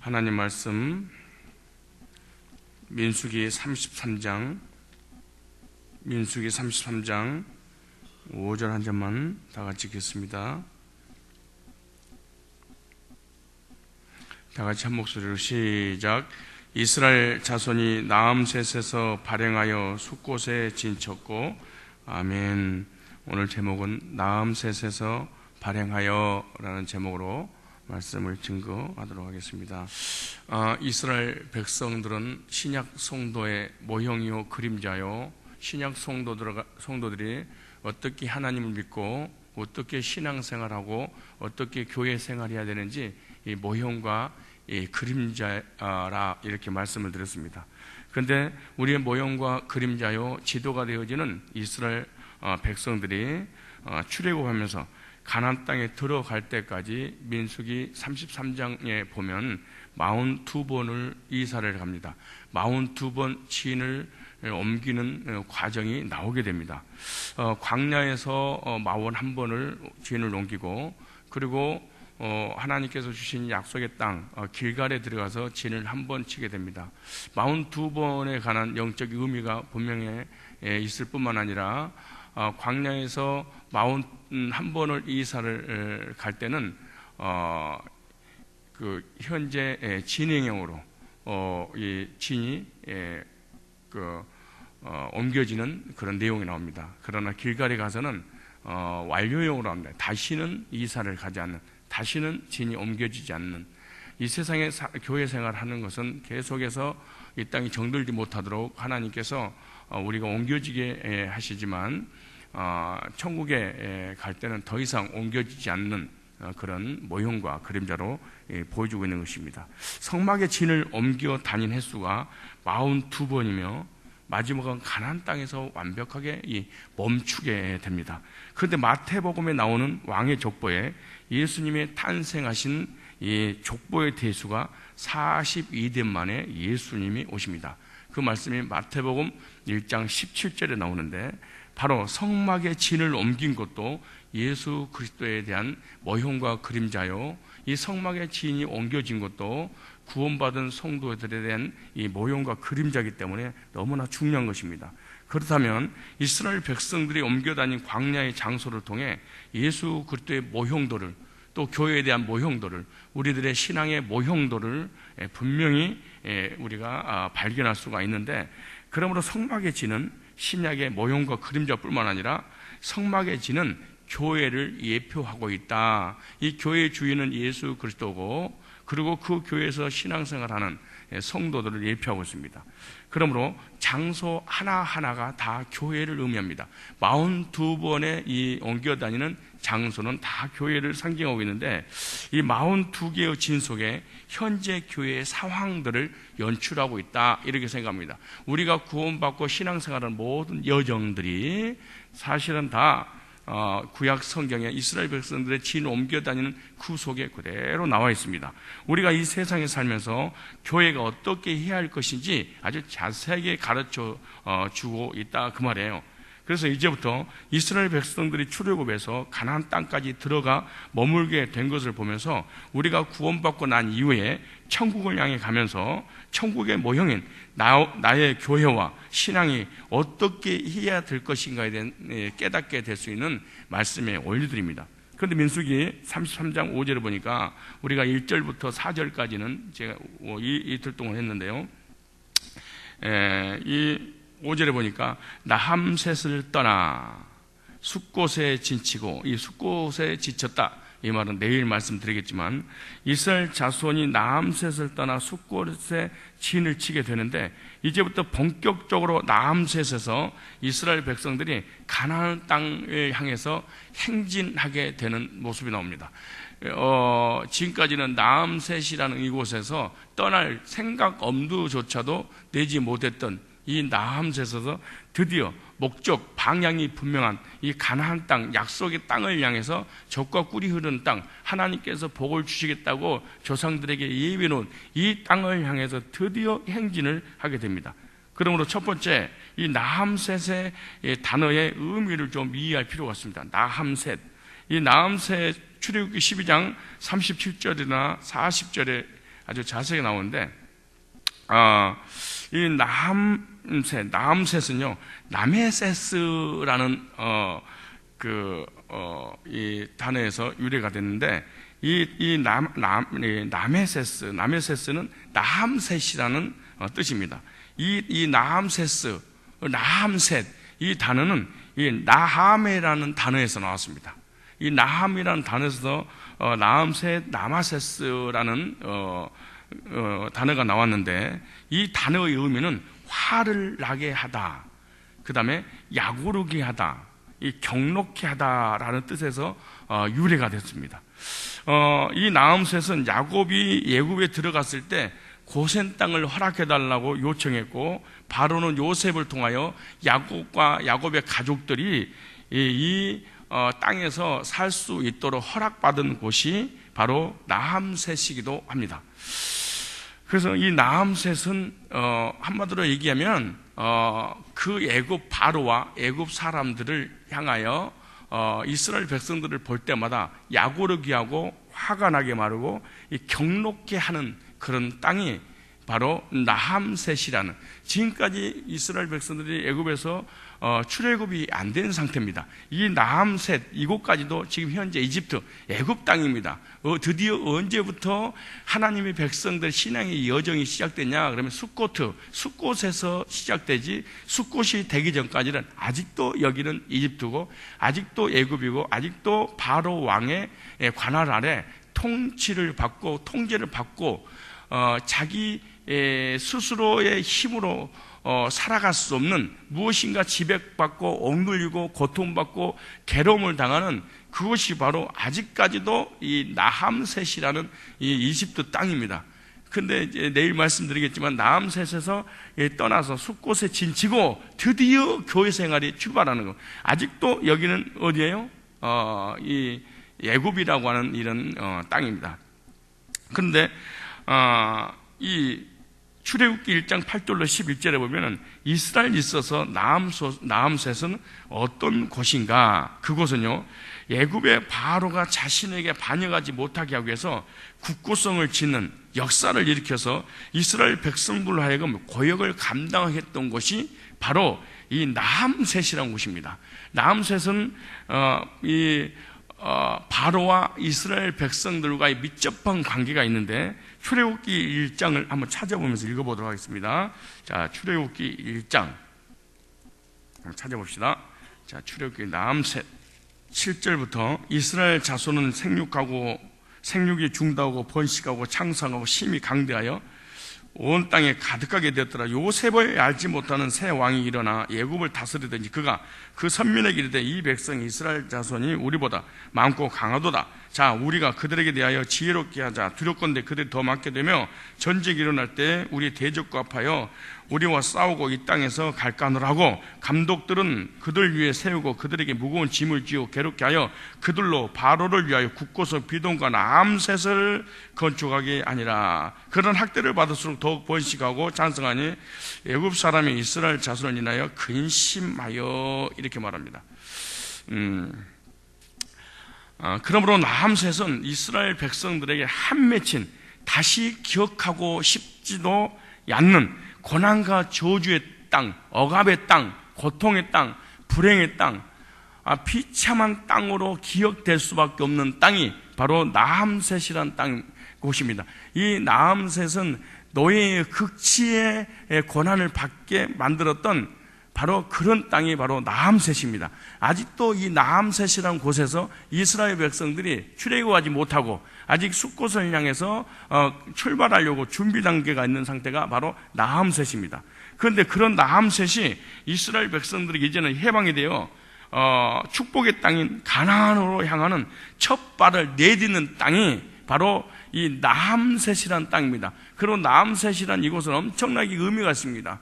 하나님 말씀 민수기 33장 5절 한 절만 다 같이 읽겠습니다. 다 같이 한 목소리로 시작. 이스라엘 자손이 나암셋에서 발행하여 숫곳에 진쳤고. 아멘. 오늘 제목은 나암셋에서 발행하여 라는 제목으로 말씀을 증거하도록 하겠습니다. 이스라엘 백성들은 신약 성도의 모형이요 그림자요, 신약 성도들이 어떻게 하나님을 믿고 어떻게 신앙생활하고 어떻게 교회 생활해야 되는지 이 모형과 이 그림자라 이렇게 말씀을 드렸습니다. 그런데 우리의 모형과 그림자요 지도가 되어지는 이스라엘 백성들이 출애굽하면서 가나안 땅에 들어갈 때까지 민수기 33장에 보면 42번을 이사를 갑니다. 42번 진을 옮기는 과정이 나오게 됩니다. 광야에서 41번을 진을 옮기고, 그리고 하나님께서 주신 약속의 땅 길갈에 들어가서 진을 한 번 치게 됩니다. 42번에 관한 영적 의미가 분명히 있을 뿐만 아니라 광야에서 41번을 이사를 갈 때는 그 현재 진행형으로 이 진이 옮겨지는 그런 내용이 나옵니다. 그러나 길갈에 가서는 완료형으로 합니다. 다시는 이사를 가지 않는, 다시는 진이 옮겨지지 않는, 이 세상에 교회 생활하는 것은 계속해서 이 땅이 정들지 못하도록 하나님께서 우리가 옮겨지게 하시지만 천국에 갈 때는 더 이상 옮겨지지 않는 그런 모형과 그림자로 보여주고 있는 것입니다. 성막의 진을 옮겨 다닌 횟수가 42번이며 마지막은 가나안 땅에서 완벽하게 멈추게 됩니다. 그런데 마태복음에 나오는 왕의 족보에 예수님의 탄생하신 이 족보의 대수가 42대 만에 예수님이 오십니다. 그 말씀이 마태복음 1장 17절에 나오는데, 바로 성막의 진을 옮긴 것도 예수 그리스도에 대한 모형과 그림자요, 이 성막의 진이 옮겨진 것도 구원받은 성도들에 대한 이 모형과 그림자이기 때문에 너무나 중요한 것입니다. 그렇다면 이스라엘 백성들이 옮겨다닌 광야의 장소를 통해 예수 그리스도의 모형도를, 또 교회에 대한 모형도를, 우리들의 신앙의 모형도를 분명히 우리가 발견할 수가 있는데, 그러므로 성막의 진은 신약의 모형과 그림자뿐만 아니라 성막의 진은 교회를 예표하고 있다. 이 교회의 주인은 예수 그리스도고, 그리고 그 교회에서 신앙생활하는 성도들을 예표하고 있습니다. 그러므로 장소 하나하나가 다 교회를 의미합니다. 42번의 이 옮겨다니는 장소는 다 교회를 상징하고 있는데, 이 42개의 진 속에 현재 교회의 상황들을 연출하고 있다, 이렇게 생각합니다. 우리가 구원받고 신앙생활하는 모든 여정들이 사실은 다 구약 성경에 이스라엘 백성들의 진 옮겨다니는 그 속에 그대로 나와 있습니다. 우리가 이 세상에 살면서 교회가 어떻게 해야 할 것인지 아주 자세하게 가르쳐 주고 있다, 그 말이에요. 그래서 이제부터 이스라엘 백성들이 출애굽해서 가나안 땅까지 들어가 머물게 된 것을 보면서 우리가 구원받고 난 이후에 천국을 향해 가면서 천국의 모형인 나의 교회와 신앙이 어떻게 해야 될 것인가에 대한 깨닫게 될 수 있는 말씀의 원리들입니다. 그런데 민수기 33장 5절을 보니까 우리가 1절부터 4절까지는 제가 이틀 동안 했는데요, 이 5절에 보니까 나함셋을 떠나 숫곳에 진치고, 이 숫곳에 지쳤다, 이 말은 내일 말씀드리겠지만 이스라엘 자손이 나함셋을 떠나 숫곳에 진을 치게 되는데, 이제부터 본격적으로 나함셋에서 이스라엘 백성들이 가나안 땅을 향해서 행진하게 되는 모습이 나옵니다. 지금까지는 나함셋이라는 이곳에서 떠날 생각 엄두조차도 내지 못했던 이 나함셋에서 드디어 목적, 방향이 분명한 이 가나안 땅, 약속의 땅을 향해서 젖과 꿀이 흐르는 땅, 하나님께서 복을 주시겠다고 조상들에게 예비해 놓은 이 땅을 향해서 드디어 행진을 하게 됩니다. 그러므로 첫 번째, 이 나함셋의 단어의 의미를 좀 이해할 필요가 있습니다. 나함셋, 이 나함셋 출애굽기 12장 37절이나 40절에 아주 자세하게 나오는데, 이 나함셋은요, 라메세스라는 이 단어에서 유래가 됐는데, 나메세스는 나함셋이라는 뜻입니다. 이 나함셋, 이 단어는 이 나하메라는 단어에서 나왔습니다. 이 나함이라는 단어에서 나함셋, 나마세스라는 단어가 나왔는데, 이 단어의 의미는 화를 나게 하다, 그 다음에 약오르게 하다, 이 경록케 하다라는 뜻에서 유래가 됐습니다. 이 나함셋은 야곱이 애굽에 들어갔을 때 고센 땅을 허락해달라고 요청했고, 바로는 요셉을 통하여 야곱의 가족들이 이 땅에서 살 수 있도록 허락받은 곳이 바로 나함셋이기도 합니다. 그래서 이 나함셋은 한마디로 얘기하면 그 애굽 바로와 애굽 사람들을 향하여 이스라엘 백성들을 볼 때마다 약오르게 하고 화가 나게 마르고 경록게 하는 그런 땅이 바로 나함셋이라는, 지금까지 이스라엘 백성들이 애굽에서 출애굽이 안 된 상태입니다. 이 나함셋 이곳까지도 지금 현재 이집트 애굽 땅입니다. 드디어 언제부터 하나님의 백성들 신앙의 여정이 시작됐냐 그러면 숫곳에서 시작되지, 숫곳이 되기 전까지는 아직도 여기는 이집트고, 아직도 애굽이고, 아직도 바로 왕의 관할 아래 통치를 받고 통제를 받고 자기 스스로의 힘으로 살아갈 수 없는, 무엇인가 지배받고 억눌리고 고통받고 괴로움을 당하는 그것이 바로 아직까지도 이 나함셋이라는 이 이집트 땅입니다. 근데 이제 내일 말씀드리겠지만, 나함셋에서 떠나서 숫곳에 진치고 드디어 교회 생활이 출발하는 것. 아직도 여기는 어디예요? 이 애굽이라고 하는 이런 땅입니다. 그런데 이 출애굽기 1장 8절로 11절에 보면은 이스라엘에 있어서 나함셋은 어떤 곳인가? 그곳은요, 애굽의 바로가 자신에게 반역하지 못하게 하기 위해서 국고성을 짓는 역사를 일으켜서 이스라엘 백성들로 하여금 고역을 감당하게 했던 곳이 바로 이 나함셋이라는 곳입니다. 나함셋은 바로와 이스라엘 백성들과의密접한 관계가 있는데, 출애굽기 1장을 한번 찾아보면서 읽어보도록 하겠습니다. 자, 출애굽기 1장 한번 찾아봅시다. 자, 출애굽기 나함셋 7절부터 이스라엘 자손은 생육이 중다하고 번식하고 창성하고 심히 강대하여 온 땅에 가득하게 되었더라. 요셉을 알지 못하는 새 왕이 일어나 애굽을 다스리더니 그가 그 선민에게 이르되, 이 백성 이스라엘 자손이 우리보다 많고 강하도다. 자, 우리가 그들에게 대하여 지혜롭게 하자. 두렵건대 그들이 더 많게 되며 전쟁이 일어날 때 우리 대적과 합하여 우리와 싸우고 이 땅에서 갈까노라고, 감독들은 그들 위에 세우고 그들에게 무거운 짐을 지어 괴롭게 하여 그들로 바로를 위하여 굳고서 비동과 나함셋을 건축하게 아니라. 그런 학대를 받을수록 더욱 번식하고 찬성하니 애굽 사람이 이스라엘 자손을 인하여 근심하여, 이렇게 말합니다. 그러므로 나함셋은 이스라엘 백성들에게 한 맺힌, 다시 기억하고 싶지도 않는 고난과 저주의 땅, 억압의 땅, 고통의 땅, 불행의 땅, 비참한 땅으로 기억될 수밖에 없는 땅이 바로 나함셋이라는 곳입니다. 이 나함셋은 노예의 극치의 고난을 받게 만들었던 바로 그런 땅이 바로 나함셋입니다. 아직도 이 나함셋이라는 곳에서 이스라엘 백성들이 출애굽하지 못하고 아직 숫곳을 향해서 출발하려고 준비 단계가 있는 상태가 바로 나함셋입니다. 그런데 그런 나함셋이 이스라엘 백성들에게 이제는 해방이 되어 축복의 땅인 가나안으로 향하는 첫 발을 내딛는 땅이 바로 이 나함셋이라는 땅입니다. 그리고 나함셋이라는 이곳은 엄청나게 의미가 있습니다.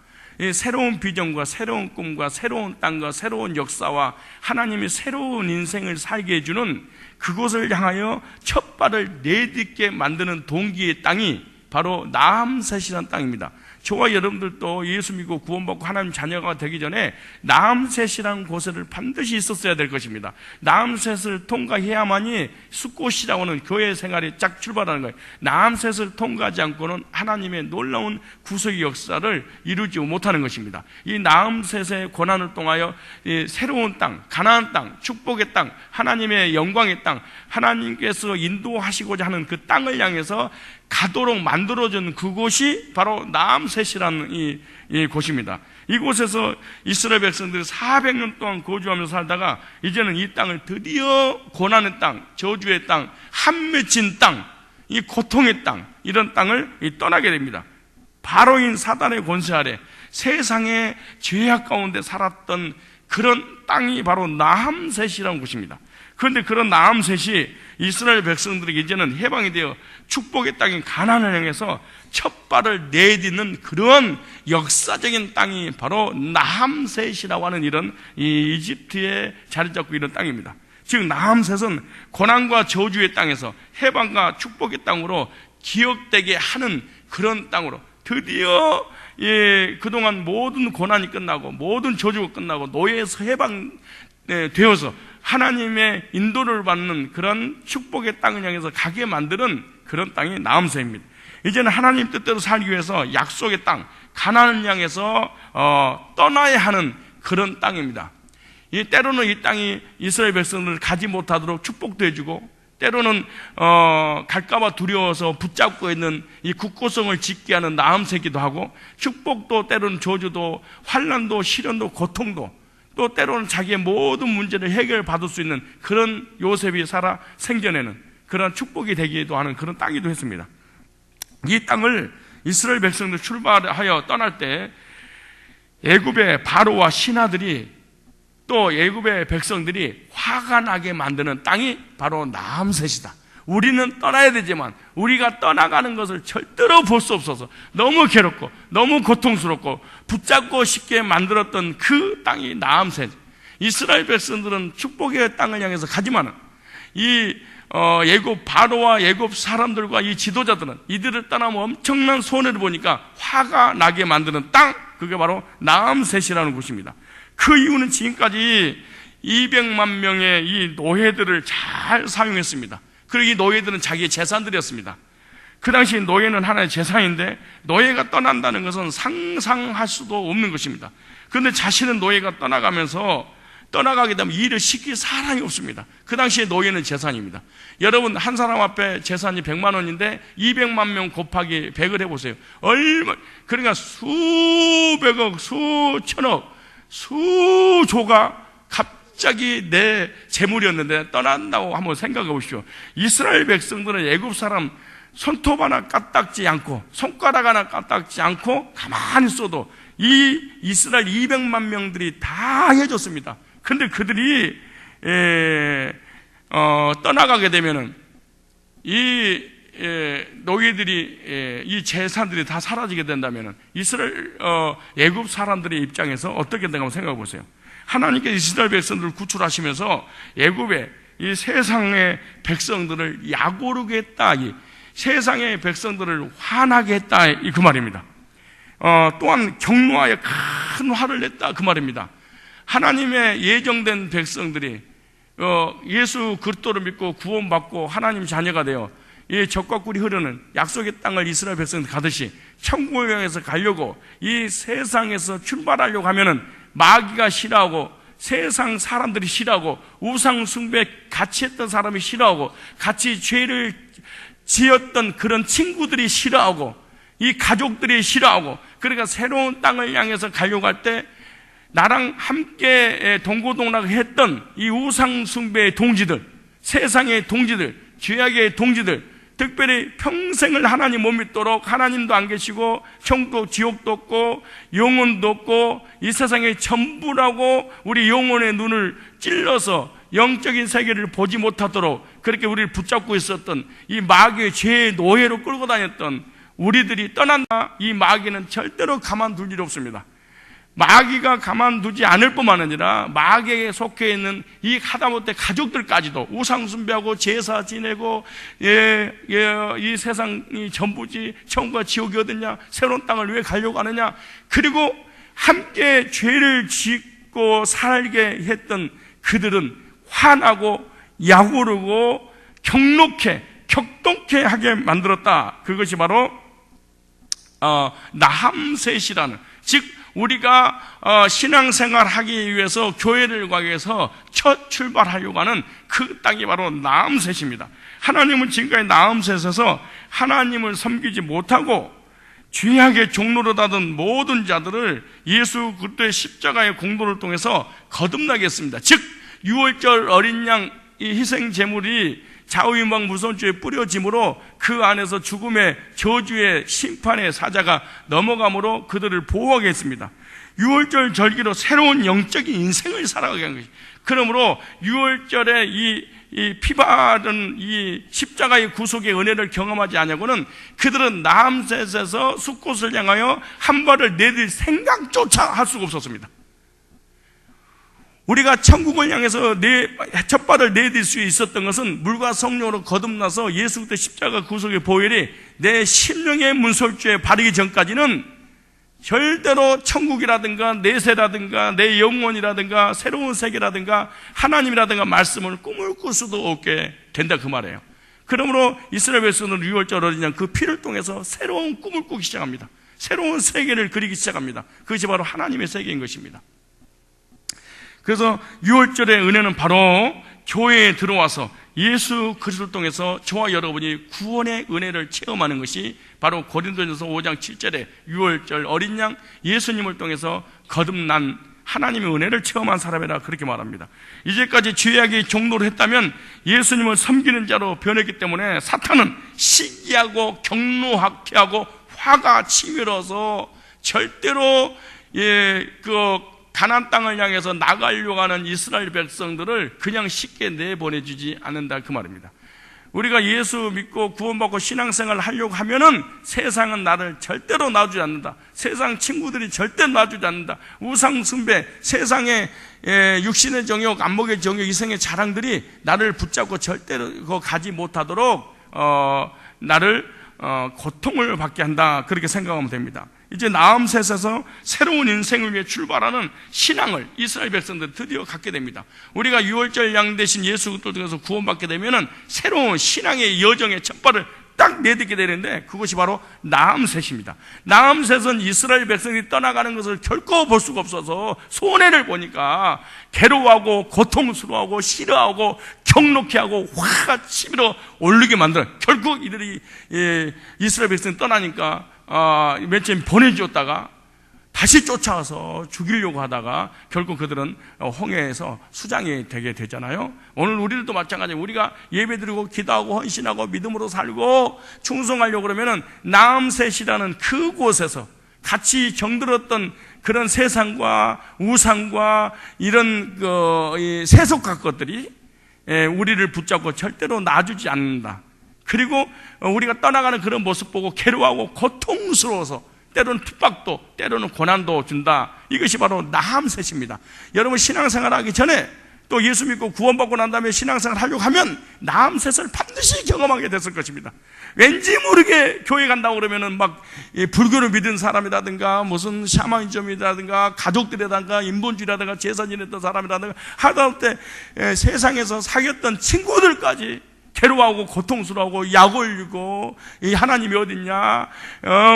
새로운 비전과 새로운 꿈과 새로운 땅과 새로운 역사와 하나님이 새로운 인생을 살게 해주는, 그곳을 향하여 첫 발을 내딛게 만드는 동기의 땅이 바로 나함셋이라는 땅입니다. 저와 여러분들도 예수 믿고 구원받고 하나님 자녀가 되기 전에 나암셋이라는 곳을 반드시 있었어야 될 것입니다. 나암셋을 통과해야만이 숫곳이라고 하는 교회 생활이 쫙 출발하는 거예요. 나암셋을 통과하지 않고는 하나님의 놀라운 구속의 역사를 이루지 못하는 것입니다. 이 나암셋의 고난을 통하여 이 새로운 땅, 가나안 땅, 축복의 땅, 하나님의 영광의 땅, 하나님께서 인도하시고자 하는 그 땅을 향해서 가도록 만들어준 그곳이 바로 나암셋이라는 이 곳입니다. 이곳에서 이스라엘 백성들이 400년 동안 거주하면서 살다가 이제는 이 땅을 드디어 고난의 땅, 저주의 땅, 한맺힌 땅, 이 고통의 땅, 이런 땅을 떠나게 됩니다. 바로인 사단의 권세 아래 세상의 죄악 가운데 살았던 그런 땅이 바로 나암셋이라는 곳입니다. 그런데 그런 나암셋이 이스라엘 백성들에게 이제는 해방이 되어 축복의 땅인 가나안을 향해서 첫 발을 내딛는 그런 역사적인 땅이 바로 나암셋이라고 하는 이런 이 이집트에 자리 잡고 있는 땅입니다. 즉 나암셋은 고난과 저주의 땅에서 해방과 축복의 땅으로 기억되게 하는 그런 땅으로 드디어 그동안 모든 고난이 끝나고 모든 저주가 끝나고 노예에서 해방되어서 하나님의 인도를 받는 그런 축복의 땅을 향해서 가게 만드는 그런 땅이 나암셋입니다. 이제는 하나님 뜻대로 살기 위해서 약속의 땅, 가나안을 향해서 떠나야 하는 그런 땅입니다. 때로는 이 땅이 이스라엘 백성들을 가지 못하도록 축복도 해주고, 때로는 갈까봐 두려워서 붙잡고 있는 이 굳고성을 짓게 하는 나암새기도 하고, 축복도 때로는 저주도 환난도 시련도 고통도, 또 때로는 자기의 모든 문제를 해결받을 수 있는 그런 요셉이 살아 생겨내는 그런 축복이 되기도 하는 그런 땅이기도 했습니다. 이 땅을 이스라엘 백성들 출발하여 떠날 때 애굽의 바로와 신하들이 또 애굽의 백성들이 화가 나게 만드는 땅이 바로 나암셋이다. 우리는 떠나야 되지만 우리가 떠나가는 것을 절대로 볼 수 없어서 너무 괴롭고 너무 고통스럽고 붙잡고 싶게 만들었던 그 땅이 나암셋. 이스라엘 백성들은 축복의 땅을 향해서 가지만은 이 애굽 바로와 애굽 사람들과 이 지도자들은 이들을 떠나면 엄청난 손해를 보니까 화가 나게 만드는 땅, 그게 바로 나암셋이라는 곳입니다. 그 이유는 지금까지 200만 명의 이 노예들을 잘 사용했습니다. 그리고 이 노예들은 자기의 재산들이었습니다. 그 당시 노예는 하나의 재산인데 노예가 떠난다는 것은 상상할 수도 없는 것입니다. 그런데 자신은 노예가 떠나가게 되면 일을 시킬 사람이 없습니다. 그 당시에 노예는 재산입니다. 여러분, 한 사람 앞에 재산이 100만 원인데 200만 명 곱하기 100을 해보세요. 그러니까 수백억, 수천억, 수조가 갑자기 내 재물이었는데 떠난다고 한번 생각해 보십시오. 이스라엘 백성들은 애굽 사람 손톱 하나 까딱지 않고 손가락 하나 까딱지 않고 가만히 있어도 이 이스라엘 200만 명들이 다 해줬습니다. 근데 그들이 떠나가게 되면은 이 노예들이 이 재산들이 다 사라지게 된다면은 이스라엘 애굽 사람들의 입장에서 어떻게 된가 한번 생각해 보세요. 하나님께서 이스라엘 백성들을 구출하시면서 애굽의 이 세상의 백성들을 약오르게 했다, 이 세상의 백성들을 화나게 했다, 그 말입니다. 또한 경노하여 큰 화를 냈다, 그 말입니다. 하나님의 예정된 백성들이 예수 그리스도를 믿고 구원받고 하나님 자녀가 되어 이 젖과 꿀이 흐르는 약속의 땅을 이스라엘 백성들 가듯이 천국을 향해서 가려고 이 세상에서 출발하려고 하면은 마귀가 싫어하고 세상 사람들이 싫어하고 우상 숭배 같이 했던 사람이 싫어하고 같이 죄를 지었던 그런 친구들이 싫어하고 이 가족들이 싫어하고, 그러니까 새로운 땅을 향해서 가려고 할 때 나랑 함께 동고동락을 했던 이 우상 숭배의 동지들, 세상의 동지들, 죄악의 동지들, 특별히 평생을 하나님 못 믿도록 하나님도 안 계시고 천국도 지옥도 없고 영혼도 없고 이 세상의 전부라고 우리 영혼의 눈을 찔러서 영적인 세계를 보지 못하도록 그렇게 우리를 붙잡고 있었던 이 마귀의 죄의 노예로 끌고 다녔던 우리들이 떠난다, 이 마귀는 절대로 가만둘 일 없습니다. 마귀가 가만두지 않을 뿐만 아니라 마귀에게 속해 있는 이 하다못해 가족들까지도 우상 숭배하고 제사 지내고 이 세상이 전부지 천국과 지옥이 어딨냐, 새로운 땅을 왜 가려고 하느냐, 그리고 함께 죄를 짓고 살게 했던 그들은 화나고 약오르고 격동케 하게 만들었다. 그것이 바로 나함셋이라는, 즉 우리가 신앙생활 하기 위해서 교회를 가기 위해서 첫 출발하려고 하는 그 땅이 바로 나함셋입니다. 하나님은 지금까지 나함셋에서 하나님을 섬기지 못하고 죄악의 종로로 닫은 모든 자들을 예수 그리스도의 십자가의 공로를 통해서 거듭나게 했습니다. 즉 유월절 어린 양 이 희생 제물이 좌우임방 무선주에 뿌려짐으로 그 안에서 죽음의 저주의 심판의 사자가 넘어감으로 그들을 보호하게 했습니다. 유월절 절기로 새로운 영적인 인생을 살아가게 한 것입니다. 그러므로 유월절에 이 피바른 이 십자가의 구속의 은혜를 경험하지 않냐고는 그들은 나함셋에서 숫곳을 향하여 한 발을 내딜 생각조차 할 수가 없었습니다. 우리가 천국을 향해서 첫 발을 내딜 수 있었던 것은 물과 성령으로 거듭나서 예수 그리스도 십자가 구속의 보혈이 내 심령의 문설주에 바르기 전까지는 절대로 천국이라든가 내세라든가 내 영혼이라든가 새로운 세계라든가 하나님이라든가 말씀을 꿈을 꿀 수도 없게 된다, 그 말이에요. 그러므로 이스라엘 백성들은 유월절 어린 양 그 피를 통해서 새로운 꿈을 꾸기 시작합니다. 새로운 세계를 그리기 시작합니다. 그것이 바로 하나님의 세계인 것입니다. 그래서 유월절의 은혜는 바로 교회에 들어와서 예수 그리스도를 통해서 저와 여러분이 구원의 은혜를 체험하는 것이 바로 고린도전서 5장 7절에 유월절 어린 양 예수님을 통해서 거듭난 하나님의 은혜를 체험한 사람이라 그렇게 말합니다. 이제까지 죄악의 종로를 했다면 예수님을 섬기는 자로 변했기 때문에 사탄은 시기하고 격노하게 하고 화가 치밀어서 절대로 가나안 땅을 향해서 나가려고 하는 이스라엘 백성들을 그냥 쉽게 내보내주지 않는다, 그 말입니다. 우리가 예수 믿고 구원받고 신앙생활을 하려고 하면은 세상은 나를 절대로 놔주지 않는다. 세상 친구들이 절대 놔주지 않는다. 우상 숭배, 세상의 육신의 정욕, 안목의 정욕, 이생의 자랑들이 나를 붙잡고 절대로 가지 못하도록 나를 고통을 받게 한다, 그렇게 생각하면 됩니다. 이제 나함셋에서 새로운 인생을 위해 출발하는 신앙을 이스라엘 백성들이 드디어 갖게 됩니다. 우리가 유월절 양 대신 예수 그리스도 통해서 구원받게 되면은 새로운 신앙의 여정의 첫 발을 딱 내딛게 되는데 그것이 바로 나함셋입니다. 나함셋은 이스라엘 백성이 떠나가는 것을 결코 볼 수가 없어서 손해를 보니까 괴로워하고 고통스러워하고 싫어하고 격노케 하고 화가 치밀어 오르게 만들어 결국 이들이 이스라엘 백성이 떠나니까 맨 처음 보내주었다가 다시 쫓아와서 죽이려고 하다가 결국 그들은 홍해에서 수장이 되게 되잖아요. 오늘 우리들도 마찬가지예요. 우리가 예배드리고 기도하고 헌신하고 믿음으로 살고 충성하려고 그러면은 나함셋이라는 그곳에서 같이 정들었던 그런 세상과 우상과 이런 세속학 것들이 우리를 붙잡고 절대로 놔주지 않는다. 그리고 우리가 떠나가는 그런 모습 보고 괴로워하고 고통스러워서 때로는 핍박도 때로는 고난도 준다. 이것이 바로 나함셋입니다. 여러분 신앙생활 하기 전에 또 예수 믿고 구원받고 난 다음에 신앙생활 하려고 하면 나함셋을 반드시 경험하게 됐을 것입니다. 왠지 모르게 교회 간다고 그러면은 막 불교를 믿은 사람이라든가 무슨 샤머니즘이라든가 가족들이라든가 인본주의라든가 제사 지냈던 사람이라든가 하다못해 세상에서 사귀었던 친구들까지 괴로워하고 고통스러워하고 약 올리고 하나님이 어딨냐,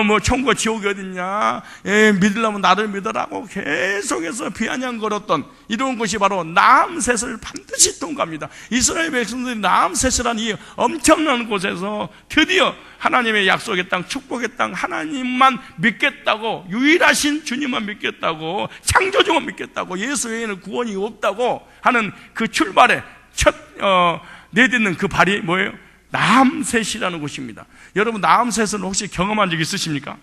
뭐 천국과 지옥이 어딨냐, 믿으려면 나를 믿으라고 계속해서 비아냥거렸던 이런 것이 바로 나함셋을 반드시 통과합니다. 이스라엘 백성들이 나함셋이라는 이 엄청난 곳에서 드디어 하나님의 약속의 땅, 축복의 땅, 하나님만 믿겠다고, 유일하신 주님만 믿겠다고, 창조주만 믿겠다고, 예수 외에는 구원이 없다고 하는 그 출발의 첫 내딛는 그 발이 뭐예요? 나함셋이라는 곳입니다. 여러분 나함셋은 혹시 경험한 적 있으십니까?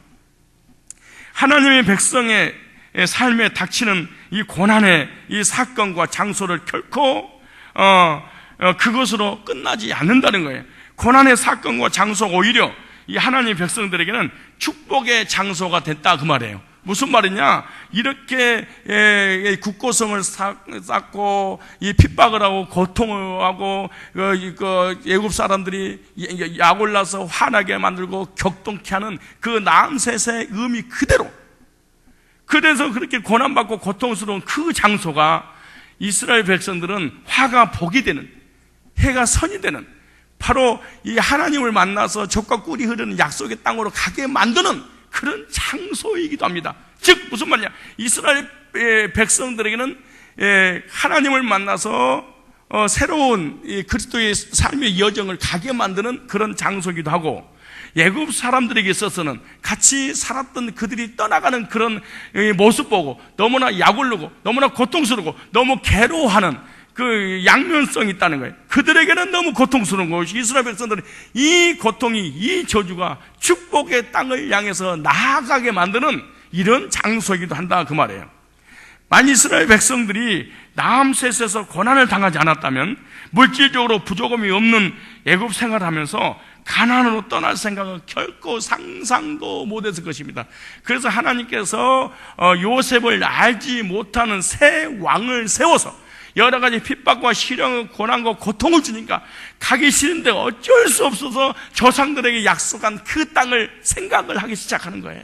하나님의 백성의 삶에 닥치는 이 고난의 이 사건과 장소를 결코 그것으로 끝나지 않는다는 거예요. 고난의 사건과 장소 오히려 이 하나님의 백성들에게는 축복의 장소가 됐다, 그 말이에요. 무슨 말이냐? 이렇게 국고성을 쌓고 이 핍박을 하고 고통을 하고 애굽 사람들이 약올라서 화나게 만들고 격동케 하는 그 나암셋의 의미 그대로, 그래서 그렇게 고난받고 고통스러운 그 장소가 이스라엘 백성들은 화가 복이 되는, 해가 선이 되는, 바로 이 하나님을 만나서 젖과 꿀이 흐르는 약속의 땅으로 가게 만드는 그런 장소이기도 합니다. 즉 무슨 말이냐, 이스라엘 백성들에게는 하나님을 만나서 새로운 그리스도의 삶의 여정을 가게 만드는 그런 장소이기도 하고, 애굽 사람들에게 있어서는 같이 살았던 그들이 떠나가는 그런 모습 보고 너무나 약올르고 너무나 고통스럽고 너무 괴로워하는 그 양면성이 있다는 거예요. 그들에게는 너무 고통스러운 것이, 이스라엘 백성들은 이 고통이, 이 저주가 축복의 땅을 향해서 나아가게 만드는 이런 장소이기도 한다 그 말이에요. 만약 이스라엘 백성들이 나암셋에서 고난을 당하지 않았다면 물질적으로 부족함이 없는 애굽 생활을 하면서 가나안으로 떠날 생각은 결코 상상도 못했을 것입니다. 그래서 하나님께서 요셉을 알지 못하는 새 왕을 세워서 여러 가지 핍박과 시련과 고난과 고통을 주니까 가기 싫은데 어쩔 수 없어서 조상들에게 약속한 그 땅을 생각을 하기 시작하는 거예요.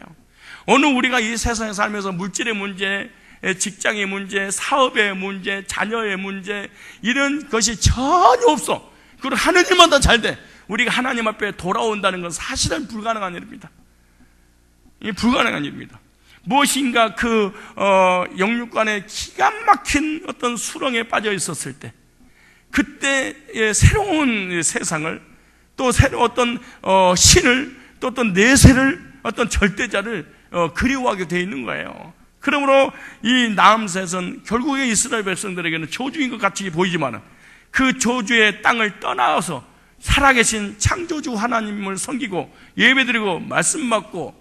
오늘 우리가 이 세상에 살면서 물질의 문제, 직장의 문제, 사업의 문제, 자녀의 문제, 이런 것이 전혀 없어. 그리고 하느님만 더 잘 돼. 우리가 하나님 앞에 돌아온다는 건 사실은 불가능한 일입니다. 불가능한 일입니다. 무엇인가 영육간에 기가 막힌 어떤 수렁에 빠져 있었을 때, 그때 새로운 세상을, 또 새로운 어떤 신을, 또 어떤 내세를, 어떤 절대자를 그리워하게 되어 있는 거예요. 그러므로 이 나암셋은 결국에 이스라엘 백성들에게는 저주인 것 같이 보이지만 그 저주의 땅을 떠나서 살아계신 창조주 하나님을 섬기고 예배드리고 말씀 받고,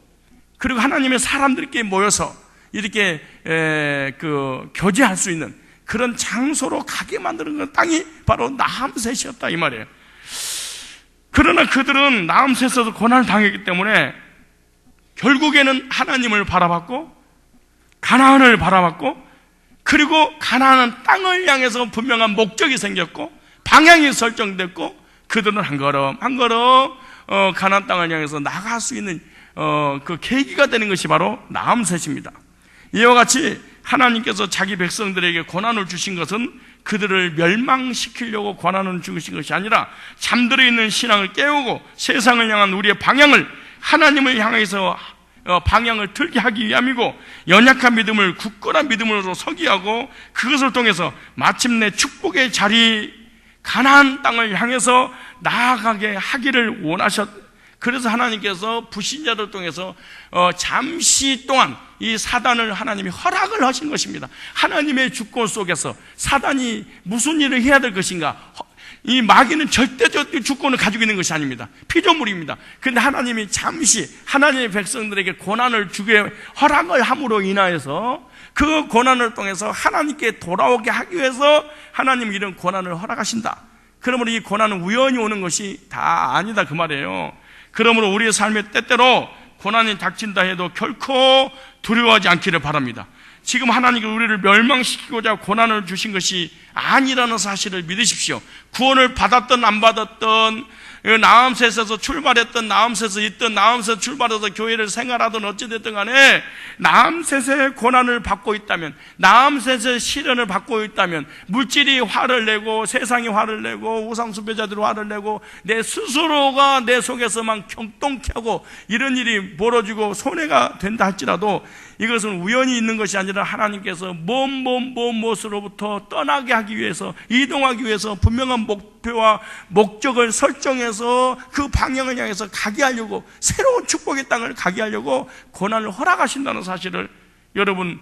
그리고 하나님의 사람들끼리 모여서 이렇게 교제할 수 있는 그런 장소로 가게 만드는 그 땅이 바로 나암셋이었다 이 말이에요. 그러나 그들은 나암셋에서 고난을 당했기 때문에 결국에는 하나님을 바라봤고 가나안을 바라봤고, 그리고 가나안 땅을 향해서 분명한 목적이 생겼고 방향이 설정됐고, 그들은 한 걸음 한 걸음 가나안 땅을 향해서 나갈 수 있는 그 계기가 되는 것이 바로 나암셋입니다. 이와 같이 하나님께서 자기 백성들에게 고난을 주신 것은 그들을 멸망시키려고 고난을 주신 것이 아니라 잠들어 있는 신앙을 깨우고 세상을 향한 우리의 방향을, 하나님을 향해서 방향을 틀게 하기 위함이고, 연약한 믿음을 굳건한 믿음으로 서게 하고, 그것을 통해서 마침내 축복의 자리 가나안 땅을 향해서 나아가게 하기를 그래서 하나님께서 불신자를 통해서 잠시 동안 이 사단을 하나님이 허락을 하신 것입니다. 하나님의 주권 속에서 사단이 무슨 일을 해야 될 것인가, 이 마귀는 절대적 주권을 가지고 있는 것이 아닙니다. 피조물입니다. 그런데 하나님이 잠시 하나님의 백성들에게 고난을 주게 허락을 함으로 인하여서 그 고난을 통해서 하나님께 돌아오게 하기 위해서 하나님이 이런 고난을 허락하신다. 그러므로 이 고난은 우연히 오는 것이 다 아니다 그 말이에요. 그러므로 우리의 삶에 때때로 고난이 닥친다 해도 결코 두려워하지 않기를 바랍니다. 지금 하나님께서 우리를 멸망시키고자 고난을 주신 것이 아니라는 사실을 믿으십시오. 구원을 받았든 안 받았든, 나암셋에서 출발했던, 나암셋에서 있던, 나암셋에서 출발해서 교회를 생활하든 어찌됐든 간에 나암셋의 고난을 받고 있다면, 나암셋의 시련을 받고 있다면, 물질이 화를 내고 세상이 화를 내고 우상숭배자들이 화를 내고 내 스스로가 내 속에서만 경동케 하고 이런 일이 벌어지고 손해가 된다 할지라도 이것은 우연히 있는 것이 아니라 하나님께서 먼 곳으로부터 떠나게 하기 위해서, 이동하기 위해서 분명한 목표와 목적을 설정해서 그 방향을 향해서 가게 하려고, 새로운 축복의 땅을 가게 하려고 고난을 허락하신다는 사실을 여러분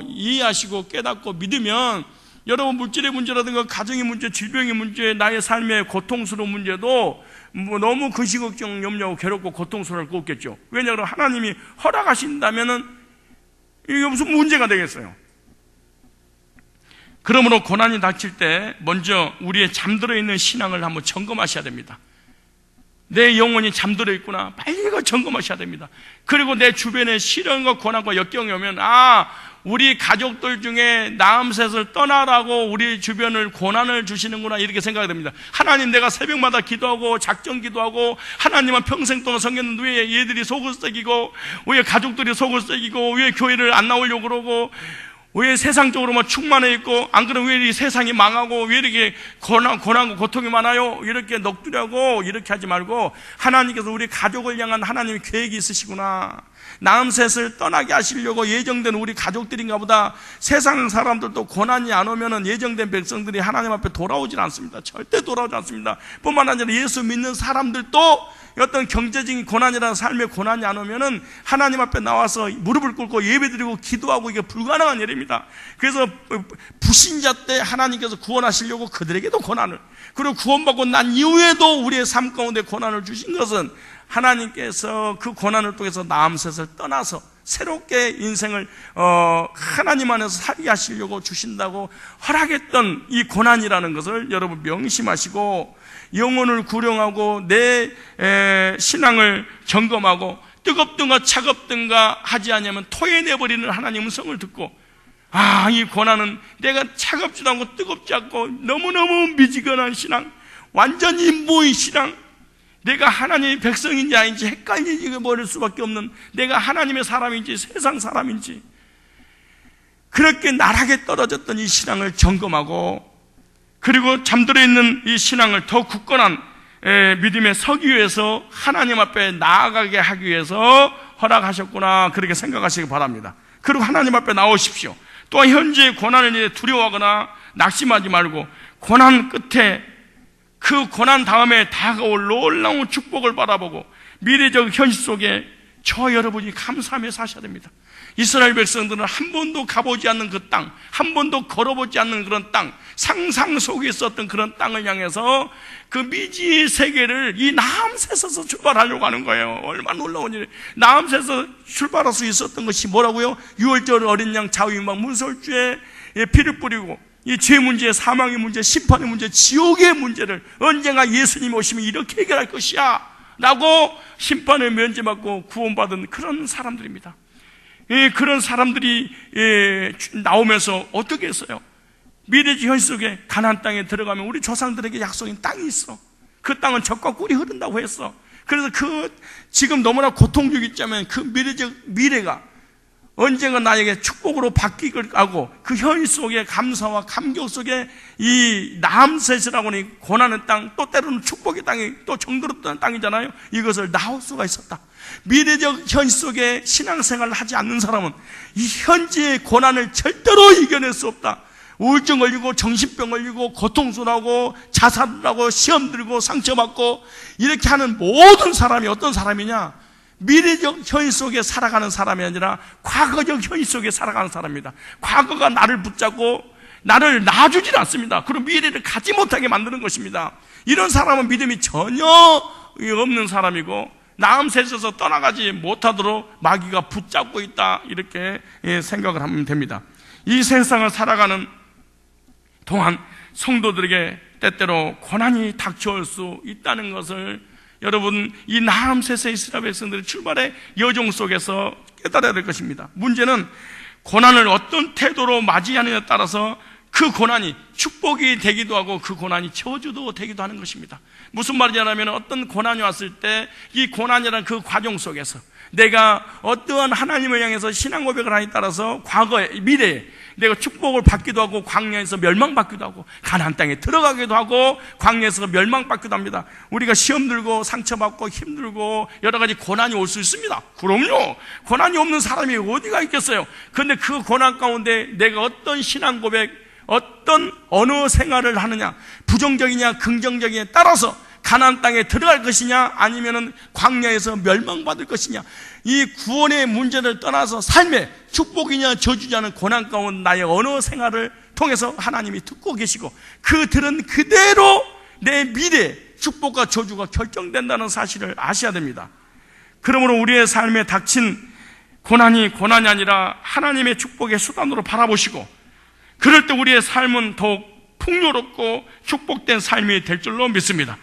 이해하시고 깨닫고 믿으면, 여러분 물질의 문제라든가 가정의 문제, 질병의 문제, 나의 삶의 고통스러운 문제도 너무 근심 걱정 염려하고 괴롭고 고통스러울 거 없겠죠. 왜냐하면 하나님이 허락하신다면은 이게 무슨 문제가 되겠어요. 그러므로 고난이 닥칠 때 먼저 우리의 잠들어 있는 신앙을 한번 점검하셔야 됩니다. 내 영혼이 잠들어 있구나. 빨리 이거 점검하셔야 됩니다. 그리고 내 주변에 시련과 고난과 역경이 오면 우리 가족들 중에 나음셋을 떠나라고 우리 주변을 고난을 주시는구나, 이렇게 생각이 됩니다. 하나님, 내가 새벽마다 기도하고 작정 기도하고 하나님은 평생 동안 섬겼는데 왜 얘들이 속을 썩이고, 왜 가족들이 속을 썩이고, 왜 교회를 안 나오려고 그러고, 왜 세상적으로만 충만해 있고, 안 그러면 왜 이 세상이 망하고, 왜 이렇게 고난과 고통이 많아요? 이렇게 넋두려고 이렇게 하지 말고, 하나님께서 우리 가족을 향한 하나님의 계획이 있으시구나, 나음셋을 떠나게 하시려고 예정된 우리 가족들인가 보다. 세상 사람들도 고난이 안 오면은 예정된 백성들이 하나님 앞에 돌아오질 않습니다. 절대 돌아오지 않습니다. 뿐만 아니라 예수 믿는 사람들도 어떤 경제적인 고난이라는 삶의 고난이 안 오면은 하나님 앞에 나와서 무릎을 꿇고 예배드리고 기도하고, 이게 불가능한 일입니다. 그래서 불신자 때 하나님께서 구원하시려고 그들에게도 고난을, 그리고 구원받고 난 이후에도 우리의 삶 가운데 고난을 주신 것은 하나님께서 그 고난을 통해서 나음셋을 떠나서 새롭게 인생을 하나님 안에서 살게 하시려고 주신다고 허락했던 이 고난이라는 것을 여러분 명심하시고, 영혼을 구령하고 내 신앙을 점검하고 뜨겁든가 차갑든가 하지 않으면 토해내버리는 하나님의 음성을 듣고, 이 고난은 내가 차갑지도 않고 뜨겁지 않고 너무너무 미지근한 신앙, 완전 인보인 신앙, 내가 하나님의 백성인지 아닌지 헷갈리게 버릴 수밖에 없는, 내가 하나님의 사람인지 세상 사람인지, 그렇게 나락에 떨어졌던 이 신앙을 점검하고, 그리고 잠들어 있는 이 신앙을 더 굳건한 믿음에 서기 위해서 하나님 앞에 나아가게 하기 위해서 허락하셨구나, 그렇게 생각하시기 바랍니다. 그리고 하나님 앞에 나오십시오. 또한 현재의 고난을 인해 두려워하거나 낙심하지 말고, 고난 끝에 그 고난 다음에 다가올 놀라운 축복을 바라보고 미래적 현실 속에 저 여러분이 감사하며 사셔야 됩니다. 이스라엘 백성들은 한 번도 가보지 않는 그 땅, 한 번도 걸어보지 않는 그런 땅, 상상 속에 있었던 그런 땅을 향해서 그 미지의 세계를 이 나암셋에서 출발하려고 하는 거예요. 얼마나 놀라운 일이에요. 나암셋에서 출발할 수 있었던 것이 뭐라고요? 유월절 어린 양 자위막 문설주에 피를 뿌리고, 이 죄 문제, 사망의 문제, 심판의 문제, 지옥의 문제를 언젠가 예수님이 오시면 이렇게 해결할 것이야 라고 심판을 면제받고 구원받은 그런 사람들입니다. 그런 사람들이 나오면서 어떻게 했어요? 미래지 현실 속에 가나안 땅에 들어가면 우리 조상들에게 약속인 땅이 있어. 그 땅은 젖과 꿀이 흐른다고 했어. 그래서 지금 너무나 고통주기자면 그 미래적 미래가 언젠가 나에게 축복으로 바뀌길 하고, 그 현실 속에 감사와 감격 속에 이 나암셋이라고 하는 고난의 땅, 또 때로는 축복의 땅이 또 정들었던 땅이잖아요. 이것을 나올 수가 있었다. 미래적 현실 속에 신앙생활을 하지 않는 사람은 이 현재의 고난을 절대로 이겨낼 수 없다. 우울증 걸리고 정신병 걸리고 고통스러워하고 자살을 하고 시험 들고 상처받고 이렇게 하는 모든 사람이 어떤 사람이냐? 미래적 현실 속에 살아가는 사람이 아니라 과거적 현실 속에 살아가는 사람입니다. 과거가 나를 붙잡고 나를 놔주질 않습니다. 그리고 미래를 가지 못하게 만드는 것입니다. 이런 사람은 믿음이 전혀 없는 사람이고, 나암셋에서 떠나가지 못하도록 마귀가 붙잡고 있다, 이렇게 생각을 하면 됩니다. 이 세상을 살아가는 동안 성도들에게 때때로 고난이 닥쳐올 수 있다는 것을 여러분, 이 나암셋의 이스라엘 백성들의 출발의 여정 속에서 깨달아야 될 것입니다. 문제는 고난을 어떤 태도로 맞이하느냐에 따라서 그 고난이 축복이 되기도 하고 그 고난이 저주도 되기도 하는 것입니다. 무슨 말이냐면, 어떤 고난이 왔을 때 이 고난이라는 그 과정 속에서 내가 어떠한 하나님을 향해서 신앙 고백을 하느냐에 따라서 과거에, 미래에 내가 축복을 받기도 하고 광야에서 멸망받기도 하고 가나안 땅에 들어가기도 하고 광야에서 멸망받기도 합니다. 우리가 시험 들고 상처받고 힘들고 여러 가지 고난이 올 수 있습니다. 그럼요. 고난이 없는 사람이 어디가 있겠어요. 그런데 그 고난 가운데 내가 어떤 신앙 고백, 어떤 언어 생활을 하느냐, 부정적이냐 긍정적이냐에 따라서 가나안 땅에 들어갈 것이냐 아니면은 광야에서 멸망받을 것이냐, 이 구원의 문제를 떠나서 삶의 축복이냐 저주냐는 고난 가운데 나의 언어 생활을 통해서 하나님이 듣고 계시고, 그 들은 그대로 내 미래 축복과 저주가 결정된다는 사실을 아셔야 됩니다. 그러므로 우리의 삶에 닥친 고난이 아니라 하나님의 축복의 수단으로 바라보시고, 그럴 때 우리의 삶은 더욱 풍요롭고 축복된 삶이 될 줄로 믿습니다.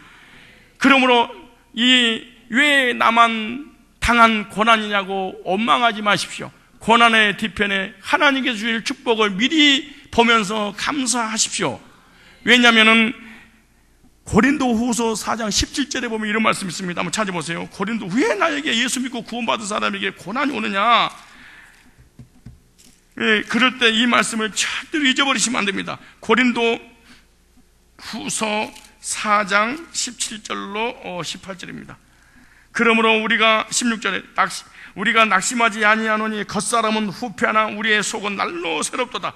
그러므로 왜 나만 당한 고난이냐고 원망하지 마십시오. 고난의 뒤편에 하나님께서 주실 축복을 미리 보면서 감사하십시오. 왜냐하면 고린도후서 4장 17절에 보면 이런 말씀이 있습니다. 한번 찾아보세요. 고린도 왜 나에게 예수 믿고 구원받은 사람에게 고난이 오느냐? 그럴 때 이 말씀을 절대로 잊어버리시면 안 됩니다. 고린도 후서 4장 17절로 18절입니다. 그러므로 우리가 16절에 우리가 낙심하지 아니하노니 겉사람은 후패하나 우리의 속은 날로 새롭도다.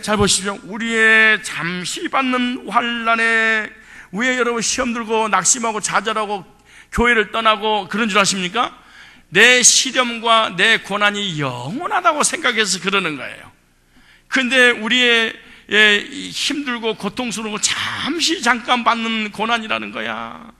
잘 보시죠. 우리의 잠시 받는 환난에 왜 여러분 시험 들고 낙심하고 좌절하고 교회를 떠나고 그런 줄 아십니까? 내 시련과 내 고난이 영원하다고 생각해서 그러는 거예요. 근데 우리의 힘들고 고통스러운 잠깐 받는 고난이라는 거야.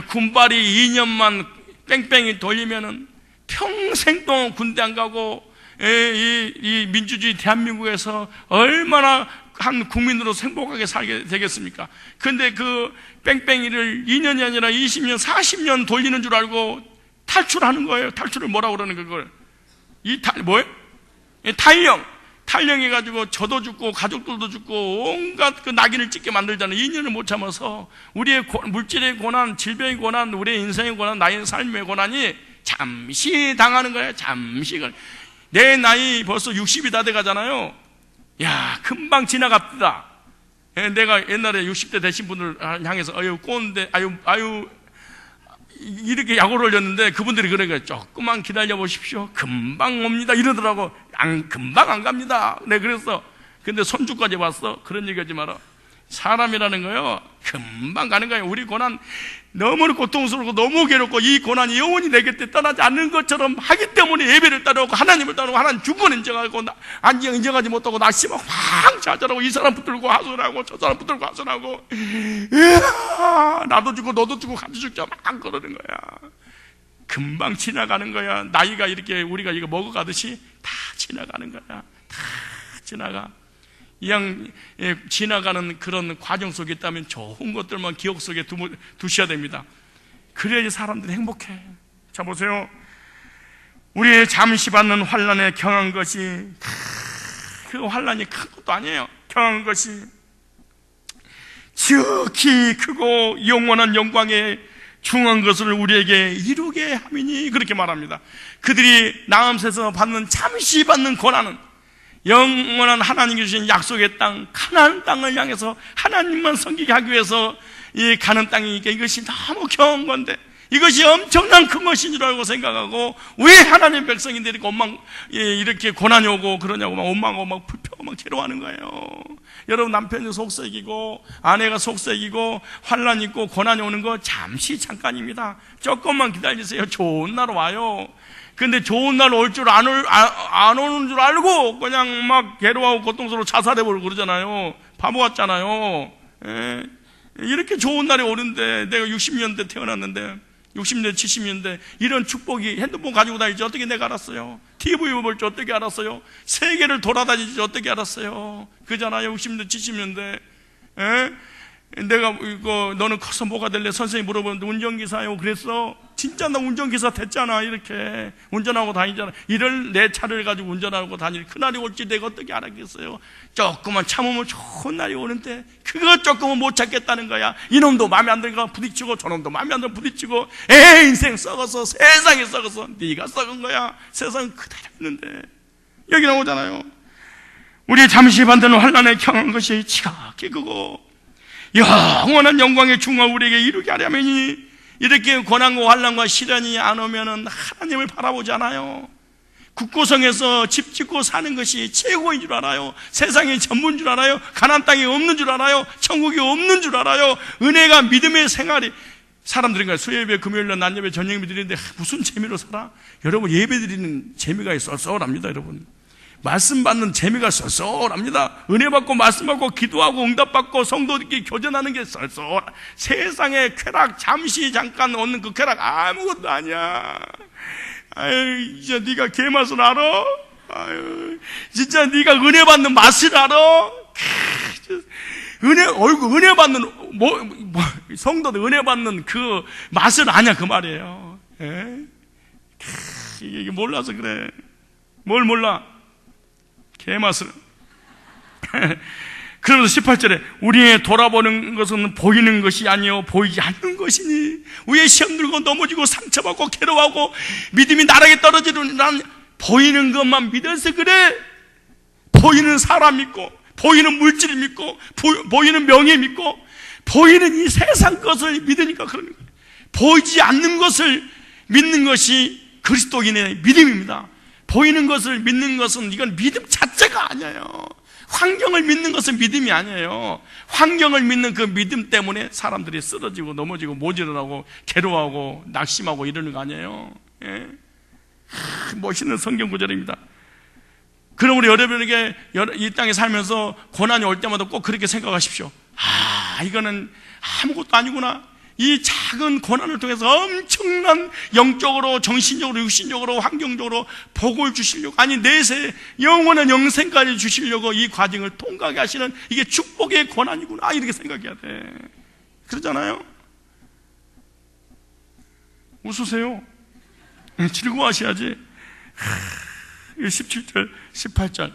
군발이 2년만 뺑뺑이 돌리면은 평생 동안 군대 안 가고 이 민주주의 대한민국에서 얼마나 한 국민으로 행복하게 살게 되겠습니까? 근데 그 뺑뺑이를 2년이 아니라 20년, 40년 돌리는 줄 알고 탈출하는 거예요. 탈출을 뭐라고 그러는 그걸? 뭐예요? 탈령해가지고 저도 죽고 가족들도 죽고 온갖 그 낙인을 찍게 만들잖아요. 2년을 못 참아서 우리의 물질의 고난, 질병의 고난, 우리의 인생의 고난, 나의 삶의 고난이 잠시 당하는 거예요. 잠시. 내 나이 벌써 60이 다 돼가잖아요. 야, 금방 지나갑니다. 내가 옛날에 60대 되신 분들 향해서 꼬는데 이렇게 약오를 올렸는데 그분들이 그런 거예요. 조금만 기다려 보십시오. 금방 옵니다. 이러더라고. 금방 안 갑니다. 네, 그래서 근데 손주까지 왔어. 그런 얘기 하지 마라. 사람이라는 거요, 금방 가는 거예요. 우리 고난 너무 고통스럽고 너무 괴롭고 이 고난이 영원히 내 곁에 떠나지 않는 것처럼 하기 때문에 예배를 따르고 하나님을 따르고 하나님 주권 인정하고 인정하지 못하고 낙심하고 확 좌절하고 이 사람 붙들고 하소연하고 저 사람 붙들고 하소연하고 나도 죽고 너도 죽고 같이 죽자 막 그러는 거야. 금방 지나가는 거야. 나이가 이렇게 우리가 이거 먹어가듯이 다 지나가는 거야. 다 지나가. 지나가는 그런 과정 속에 있다면 좋은 것들만 기억 속에 두셔야 됩니다. 그래야지 사람들이 행복해. 자, 보세요. 우리의 잠시 받는 환난에 경한 것이, 그 환난이 큰 것도 아니에요. 경한 것이 지극히 크고 영원한 영광에 중한 것을 우리에게 이루게 함이니, 그렇게 말합니다. 그들이 나음새에서 받는 잠시 받는 고난은 영원한 하나님이 주신 약속의 땅, 가나안 땅을 향해서 하나님만 섬기게 하기 위해서 이 가는 땅이니까 이것이 너무 경한 건데, 이것이 엄청난 큰 것인 줄 알고 생각하고 왜 하나님 백성인들이 이렇게 고난이 오고 그러냐고 막 원망하고 막 불평하고 막 괴로워하는 거예요. 여러분, 남편이 속썩이고 아내가 속썩이고 환난 있고 고난이 오는 거 잠깐입니다. 조금만 기다리세요. 좋은 날 와요. 근데 좋은 날 올 줄 안 오는 줄 알고 그냥 막 괴로워하고 고통스러워 자살해버리고 그러잖아요. 바보 같잖아요. 이렇게 좋은 날이 오는데, 내가 60년대 태어났는데 60년대 70년대 이런 축복이, 핸드폰 가지고 다니지 어떻게 내가 알았어요? TV 볼 줄 어떻게 알았어요? 세계를 돌아다니지 어떻게 알았어요? 그잖아요. 60년대 70년대. 내가 너는 커서 뭐가 될래? 선생님이 물어보는데 운전기사요. 그랬어. 진짜 나 운전기사 됐잖아. 이렇게 운전하고 다니잖아. 이럴 내 차를 가지고 운전하고 다닐 그날이 올지 내가 어떻게 알았겠어요? 조금만 참으면 좋은 날이 오는데 그거 조금은 못 참겠다는 거야. 이놈도 마음에 안 들니까 부딪히고 저놈도 마음에 안 들면 부딪히고, 인생 썩어서, 세상이 썩어서. 네가 썩은 거야. 세상은 그대로 있는데. 여기 나오잖아요. 우리 잠시 받는 환난에 경한 것이 지극히 크고 영원한 영광의 중화 우리에게 이루게 하려면, 이렇게 고난과 환난과 시련이 안 오면은 하나님을 바라보지 않아요. 국고성에서 집 짓고 사는 것이 최고인 줄 알아요. 세상의 전부인 줄 알아요. 가나안 땅이 없는 줄 알아요. 천국이 없는 줄 알아요. 은혜가 믿음의 생활이, 사람들인가 수요예배, 금요일날 낮예배, 저녁예배 드리는데 무슨 재미로 살아? 여러분, 예배 드리는 재미가 쏠쏠합니다. 여러분, 말씀 받는 재미가 쏠쏠합니다. 은혜 받고 말씀 받고 기도하고 응답 받고 성도들끼리 교전하는 게 쏠쏠. 세상의 쾌락, 잠깐 얻는 그 쾌락 아무것도 아니야. 아유, 진짜 네가 개 맛을 알아? 아유, 진짜 네가 은혜 받는 맛을 알아? 은혜 받는, 성도들 은혜 받는 그 맛을 아냐, 그 말이에요. 예? 이게 몰라서 그래. 뭘 몰라? 개맛을. 그러면서 18절에 우리의 돌아보는 것은 보이는 것이 아니요 보이지 않는 것이니, 우리의 시험 들고 넘어지고 상처받고 괴로워하고 믿음이 나락에 떨어지는 난 보이는 것만 믿어서 그래. 보이는 사람 믿고, 보이는 물질 믿고, 보이는 명예 믿고, 보이는 이 세상 것을 믿으니까 그러는 거예요. 보이지 않는 것을 믿는 것이 그리스도인의 믿음입니다. 보이는 것을 믿는 것은 이건 믿음 자체가 아니에요. 환경을 믿는 것은 믿음이 아니에요. 환경을 믿는 그 믿음 때문에 사람들이 쓰러지고 넘어지고 모질하고 괴로워하고 낙심하고 이러는 거 아니에요. 예? 멋있는 성경 구절입니다. 그럼 우리 여러분에게 이 땅에 살면서 고난이 올 때마다 꼭 그렇게 생각하십시오. 이거는 아무것도 아니구나. 이 작은 고난을 통해서 엄청난 영적으로, 정신적으로, 육신적으로, 환경적으로 복을 주시려고, 아니 내세 영원한 영생까지 주시려고 이 과정을 통과하게 하시는 이게 축복의 고난이구나, 이렇게 생각해야 돼. 그러잖아요. 웃으세요. 즐거워하셔야지. 17절 18절,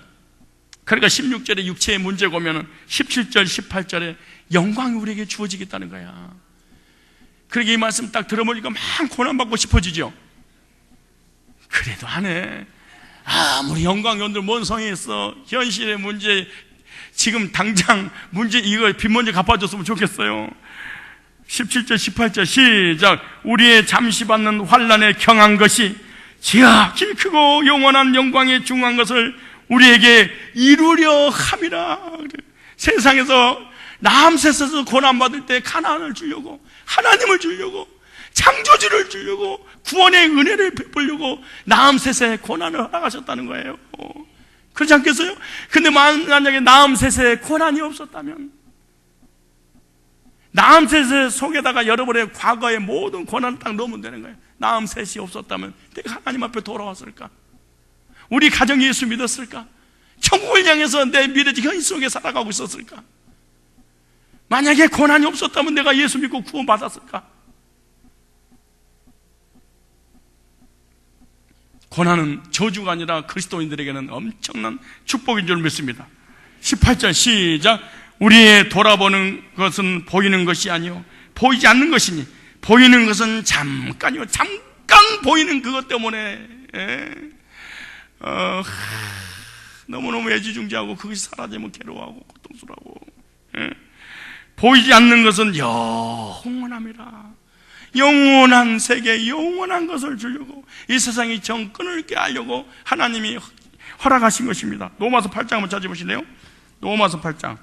그러니까 16절에 육체의 문제가 오면은 17절 18절에 영광이 우리에게 주어지겠다는 거야. 그러게 이 말씀 딱 들어보니까 막 고난받고 싶어지죠. 그래도 안 해. 아무리 영광이 온들 뭔 성이 있어. 현실의 문제, 지금 당장 문제, 이거 빚 먼저 갚아줬으면 좋겠어요. 17절 18절 시작. 우리의 잠시 받는 환난에 경한 것이 지극히 크고 영원한 영광에 중한 것을 우리에게 이루려 함이라. 세상에서 남셋에서 고난받을 때 가나안을 주려고, 하나님을 주려고, 창조주를 주려고, 구원의 은혜를 베풀려고 남셋에 고난을 허락하셨다는 거예요. 그렇지 않겠어요? 근데 만약에 남셋에 고난이 없었다면, 남셋의 속에다가 여러분의 과거의 모든 고난을 딱 넣으면 되는 거예요. 남셋이 없었다면 내가 하나님 앞에 돌아왔을까? 우리 가정이 예수 믿었을까? 천국을 향해서 내 미래의 현실 속에 살아가고 있었을까? 만약에 고난이 없었다면 내가 예수 믿고 구원받았을까? 고난은 저주가 아니라 그리스도인들에게는 엄청난 축복인 줄 믿습니다. 18절 시작. 우리의 돌아보는 것은 보이는 것이 아니요 보이지 않는 것이니, 보이는 것은 잠깐이요, 잠깐 보이는 그것 때문에 너무너무 애지중지하고 그것이 사라지면 괴로워하고 고통스러워하고, 보이지 않는 것은 영원함이라. 영원한 세계, 영원한 것을 주려고, 이 세상의 정권을 깨하려고 하나님이 허락하신 것입니다. 로마서 8장 한번 찾아보실래요? 로마서 8장.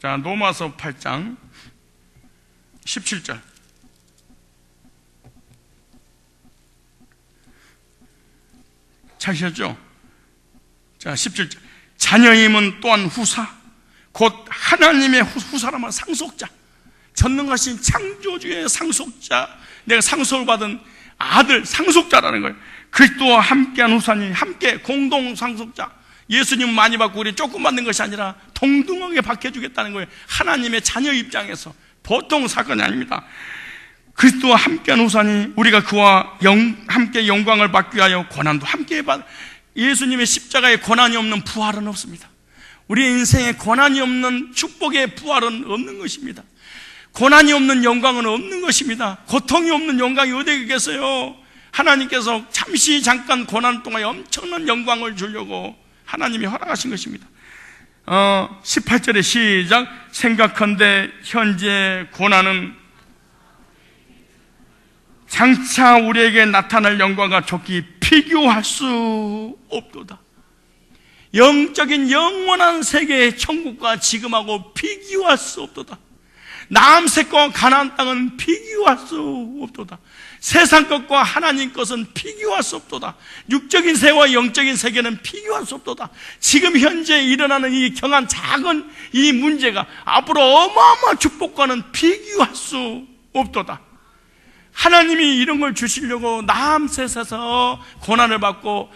자, 로마서 8장 17절. 찾으셨죠? 자, 17절. 자녀임은 또한 후사, 곧 하나님의 후사라면 상속자, 전능하신 창조주의 상속자, 내가 상속을 받은 아들, 상속자라는 거예요. 그리스도와 함께한 후사니, 함께 공동 상속자. 예수님 많이 받고 우리 조금 받는 것이 아니라 동등하게 받게 주겠다는 거예요. 하나님의 자녀 입장에서 보통 사건이 아닙니다. 그리스도와 함께한 후사니 우리가 그와 함께 영광을 받기 위하여 고난도 함께 받. 예수님의 십자가에 고난이 없는 부활은 없습니다. 우리 인생에 고난이 없는 축복의 부활은 없는 것입니다. 고난이 없는 영광은 없는 것입니다. 고통이 없는 영광이 어디에 있겠어요? 하나님께서 잠깐 고난 동안에 엄청난 영광을 주려고 하나님이 허락하신 것입니다. 18절에 시작. 생각한데 현재 고난은 장차 우리에게 나타날 영광과 좋기 비교할 수 없도다. 영적인 영원한 세계의 천국과 지금하고 비교할 수 없도다. 남색과 가나안 땅은 비교할 수 없도다. 세상 것과 하나님 것은 비교할 수 없도다. 육적인 세계와 영적인 세계는 비교할 수 없도다. 지금 현재 일어나는 이 경한 작은 이 문제가 앞으로 어마어마한 축복과는 비교할 수 없도다. 하나님이 이런 걸 주시려고 남셋에서 고난을 받고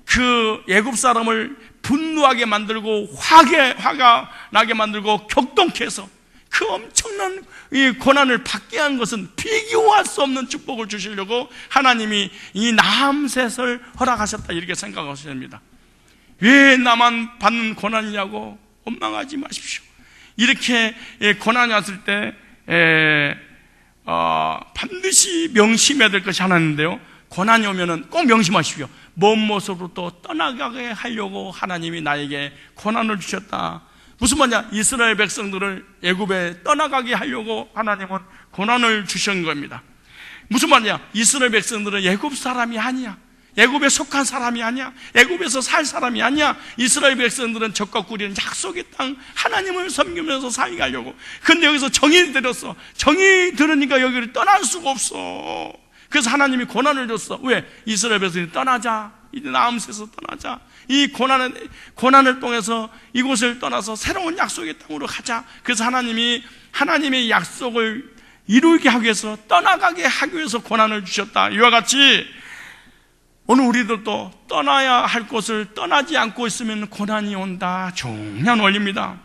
그 애굽 사람을 분노하게 만들고 화가 나게 만들고 격동케 해서 그 엄청난 이 고난을 받게 한 것은 비교할 수 없는 축복을 주시려고 하나님이 이 나암셋을 허락하셨다, 이렇게 생각하셔야 됩니다. 왜 나만 받는 고난이냐고 원망하지 마십시오. 이렇게 고난이 왔을 때 반드시 명심해야 될 것이 하나 있는데요, 고난이 오면은 꼭 명심하십시오. 먼 모습으로 또 떠나가게 하려고 하나님이 나에게 고난을 주셨다. 무슨 말이냐? 이스라엘 백성들을 애굽에 떠나가게 하려고 하나님은 고난을 주신 겁니다. 무슨 말이냐? 이스라엘 백성들은 애굽 사람이 아니야. 애굽에 속한 사람이 아니야. 애굽에서 살 사람이 아니야. 이스라엘 백성들은 적과 꿀이는 약속의 땅 하나님을 섬기면서 살게 하려고. 근데 여기서 정이 들었어. 정이 들으니까 여기를 떠날 수가 없어. 그래서 하나님이 고난을 줬어. 왜? 이스라엘 백성이 떠나자, 이제 나암셋에서 떠나자, 이 고난을 통해서 이곳을 떠나서 새로운 약속의 땅으로 가자. 그래서 하나님이 하나님의 약속을 이루게 하기 위해서, 떠나가게 하기 위해서 고난을 주셨다. 이와 같이 오늘 우리들도 떠나야 할 곳을 떠나지 않고 있으면 고난이 온다. 중요한 원리입니다.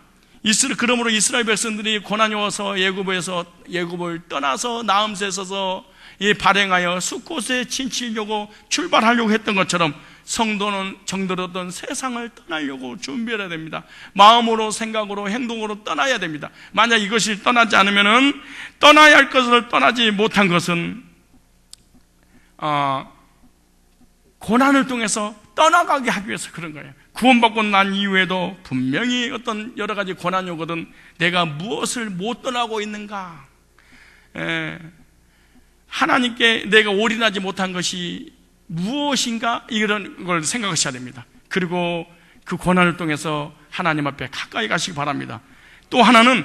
그러므로 이스라엘 백성들이 고난이 와서 애굽을 떠나서 나암새에 서서 발행하여 숫곳에 진치려고 출발하려고 했던 것처럼 성도는 정들었던 세상을 떠나려고 준비해야 됩니다. 마음으로, 생각으로, 행동으로 떠나야 됩니다. 만약 이것이 떠나지 않으면은, 떠나야 할 것을 떠나지 못한 것은 고난을 통해서 떠나가게 하기 위해서 그런 거예요. 구원받고 난 이후에도 분명히 어떤 여러 가지 고난이 오거든 내가 무엇을 못 떠나고 있는가, 하나님께 내가 올인하지 못한 것이 무엇인가, 이런 걸 생각하셔야 됩니다. 그리고 그 고난을 통해서 하나님 앞에 가까이 가시기 바랍니다. 또 하나는,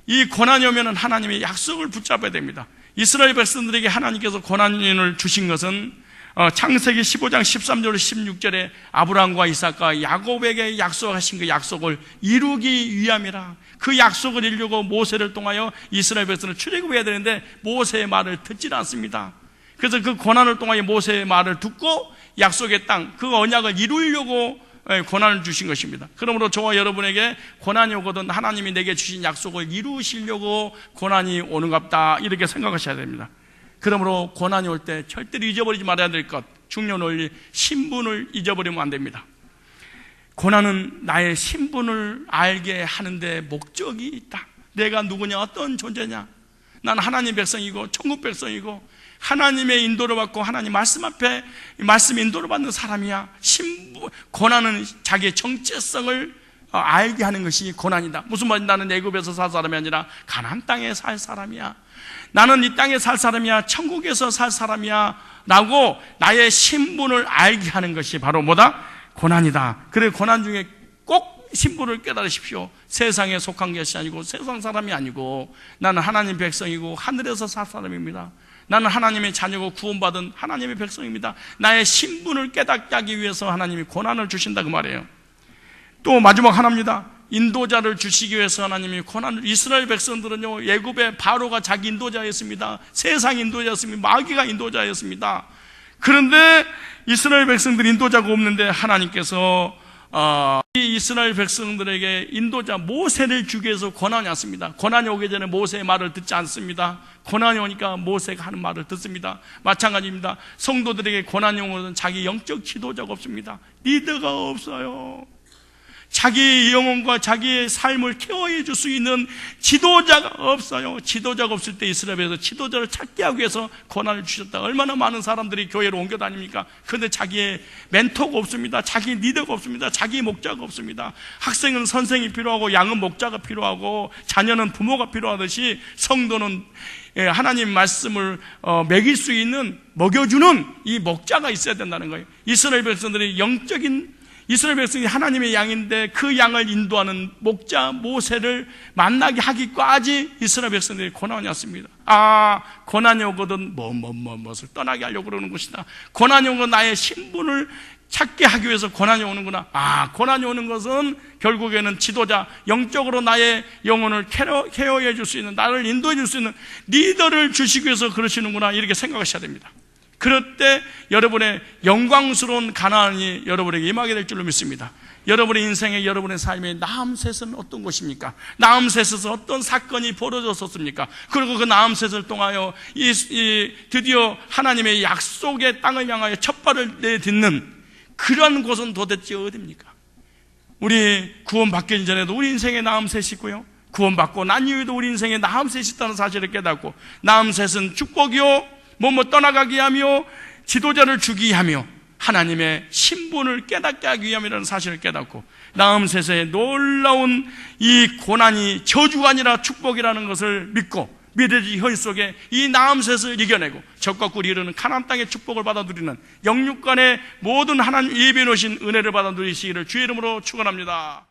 이 고난이 오면 하나님의 약속을 붙잡아야 됩니다. 이스라엘 백성들에게 하나님께서 고난을 주신 것은 창세기 15장 13절 16절에 아브라함과 이삭과 야곱에게 약속하신 그 약속을 이루기 위함이라. 그 약속을 이루려고 모세를 통하여 이스라엘 백성을 출애굽해야 되는데 모세의 말을 듣질 않습니다. 그래서 그 고난을 통하여 모세의 말을 듣고 약속의 땅, 그 언약을 이루려고 고난을 주신 것입니다. 그러므로 저와 여러분에게 고난이 오거든 하나님이 내게 주신 약속을 이루시려고 고난이 오는갑다, 이렇게 생각하셔야 됩니다. 그러므로 고난이 올 때 절대로 잊어버리지 말아야 될 것, 중요한 원리, 신분을 잊어버리면 안 됩니다. 고난은 나의 신분을 알게 하는데 목적이 있다. 내가 누구냐, 어떤 존재냐, 난 하나님 백성이고 천국 백성이고 하나님의 인도를 받고 하나님 말씀 앞에 말씀 인도를 받는 사람이야. 고난은 자기의 정체성을 알게 하는 것이 고난이다. 무슨 말이냐? 나는 애굽에서 살 사람이 아니라 가나안 땅에 살 사람이야. 나는 이 땅에 살 사람이야. 천국에서 살 사람이야. 라고 나의 신분을 알게 하는 것이 바로 뭐다? 고난이다. 그래, 고난 중에 꼭 신분을 깨달으십시오. 세상에 속한 것이 아니고 세상 사람이 아니고 나는 하나님 백성이고 하늘에서 살 사람입니다. 나는 하나님의 자녀고 구원받은 하나님의 백성입니다. 나의 신분을 깨닫게 하기 위해서 하나님이 고난을 주신다, 그 말이에요. 또 마지막 하나입니다. 인도자를 주시기 위해서 하나님이 고난을, 이스라엘 백성들은요, 애굽의 바로가 자기 인도자였습니다. 세상 인도자였습니다. 마귀가 인도자였습니다. 그런데 이스라엘 백성들이 인도자가 없는데 하나님께서 이 이스라엘 백성들에게 인도자 모세를 주기 위해서 고난이 왔습니다. 고난이 오기 전에 모세의 말을 듣지 않습니다. 고난이 오니까 모세가 하는 말을 듣습니다. 마찬가지입니다. 성도들에게 고난이 오면 자기 영적 지도자가 없습니다. 리더가 없어요. 자기 영혼과 자기의 삶을 케어해 줄 수 있는 지도자가 없어요. 지도자가 없을 때 이스라엘에서 지도자를 찾게 하기 위해서 고난을 주셨다. 얼마나 많은 사람들이 교회로 옮겨 다닙니까? 그런데 자기의 멘토가 없습니다. 자기 리더가 없습니다. 자기 목자가 없습니다. 학생은 선생이 필요하고 양은 목자가 필요하고 자녀는 부모가 필요하듯이 성도는 하나님 말씀을 먹일 수 있는, 먹여주는 이 목자가 있어야 된다는 거예요. 이스라엘 백성들이 이스라엘 백성이 하나님의 양인데 그 양을 인도하는 목자 모세를 만나게 하기까지 이스라엘 백성들이 고난이 왔습니다. 고난이 오거든 무엇을 떠나게 하려고 그러는 것이다. 고난이 오고 나의 신분을 찾게 하기 위해서 고난이 오는구나. 고난이 오는 것은 결국에는 지도자, 영적으로 나의 영혼을 케어해 줄 수 있는, 나를 인도해 줄 수 있는 리더를 주시기 위해서 그러시는구나, 이렇게 생각하셔야 됩니다. 그럴 때 여러분의 영광스러운 가나안이 여러분에게 임하게 될 줄로 믿습니다. 여러분의 인생에, 여러분의 삶에 나암셋은 어떤 곳입니까? 나암셋에서 어떤 사건이 벌어졌었습니까? 그리고 그 나암셋을 통하여 드디어 하나님의 약속의 땅을 향하여 첫 발을 내딛는 그러한 곳은 도대체 어디입니까? 우리 구원받기 전에도 우리 인생에 나암셋이 있고요, 구원받고 난 이후에도 우리 인생에 나암셋이 있다는 사실을 깨닫고, 나암셋은 축복이요 떠나가게 하며 지도자를 주기 하며 하나님의 신분을 깨닫게 하기 위함이라는 사실을 깨닫고, 나암셋의 놀라운 이 고난이 저주가 아니라 축복이라는 것을 믿고 미래의 현 속에 이 나암셋을 이겨내고 적과 꿀이 이르는 가나안 땅의 축복을 받아 누리는 영육간의 모든 하나님 예비해 놓으신 은혜를 받아 누리시기를 주의 이름으로 축원합니다.